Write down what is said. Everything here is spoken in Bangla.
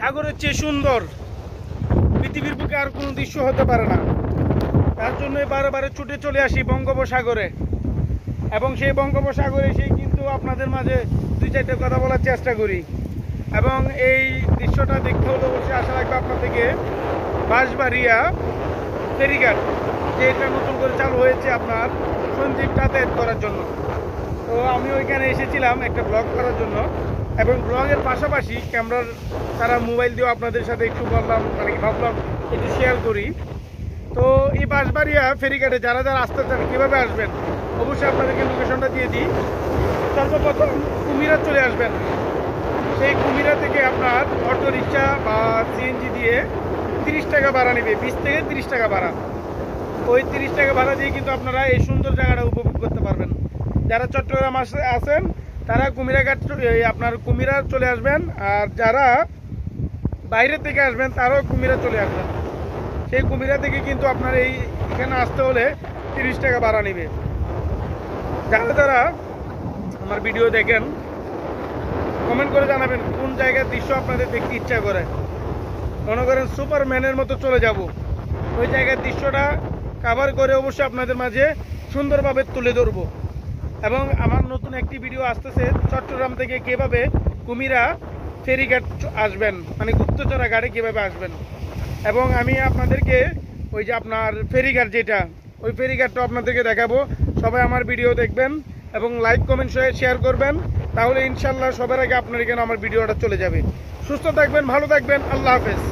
সাগরের চেয়ে সুন্দর পৃথিবীর বুকে আর কোনো দৃশ্য হতে পারে না। তার জন্য বারে ছুটে চলে আসি বঙ্গোপসাগরে, এবং সেই বঙ্গোপসাগরে এসেই কিন্তু আপনাদের মাঝে দুই চারটে কথা বলার চেষ্টা করি। এবং এই দৃশ্যটা দেখতে হলে অবশ্যই আশা রাখবে আপনাদেরকে বাঁশবাড়িয়া ফেরিঘাট, যেটা নতুন করে চালু হয়েছে আপনার সঞ্জীব যাতায়াত করার জন্য। তো আমি ওইখানে এসেছিলাম একটা ব্লগ করার জন্য, এবং ব্লগের পাশাপাশি ক্যামেরার তারা মোবাইল দিয়েও আপনাদের সাথে একটু বললাম, মানে ভাবলাম একটু শেয়ার করি। তো এই বাঁশবাড়িয়া ফেরিঘাটে যারা যারা আসতে চান কীভাবে আসবেন, অবশ্যই আপনাদেরকে লোকেশনটা দিয়ে দিই। সর্বপ্রথম কুমিরা চলে আসবেন। সেই কুমিরা থেকে আপনার অটো রিক্সা বা সিএনজি দিয়ে 30 টাকা ভাড়া নেবে, 20 থেকে 30 টাকা ভাড়া। ওই 30 টাকা ভাড়া দিয়ে কিন্তু আপনারা এই সুন্দর জায়গাটা উপভোগ করতে পারবেন। যারা চট্টগ্রাম আছেন তারা কুমিরাঘাট আপনার কুমিরা চলে আসবেন, আর যারা বাইরে থেকে আসবেন তারাও কুমিরা চলে আসবেন। সেই কুমিরা থেকে কিন্তু আপনার এখানে আসতে হলে 30 টাকা ভাড়া নেবে। যারা যারা আমার ভিডিও দেখেন কমেন্ট করে জানাবেন কোন জায়গার দৃশ্য আপনাদের দেখতে ইচ্ছা করে। মনে করেন সুপারম্যানের মতো চলে যাব, ওই জায়গার দৃশ্যটা কভার করে অবশ্যই আপনাদের মাঝে সুন্দরভাবে তুলে ধরবো। এবং আমার নতুন একটি ভিডিও আসতেছে চট্টগ্রাম থেকে কীভাবে কুমিরা ফেরিঘাট আসবেন, মানে গুপ্তচরা ঘাটে কীভাবে আসবেন। এবং আমি আপনাদেরকে ওই যে আপনার ফেরিঘাট যেটা, ওই ফেরিঘাটটা আপনাদেরকে দেখাবো। সবাই আমার ভিডিও দেখবেন এবং লাইক কমেন্ট শেয়ার করবেন, তাহলে ইনশাল্লাহ সবার আগে আপনার এখানে আমার ভিডিওটা চলে যাবে। সুস্থ থাকবেন, ভালো থাকবেন, আল্লাহ হাফেজ।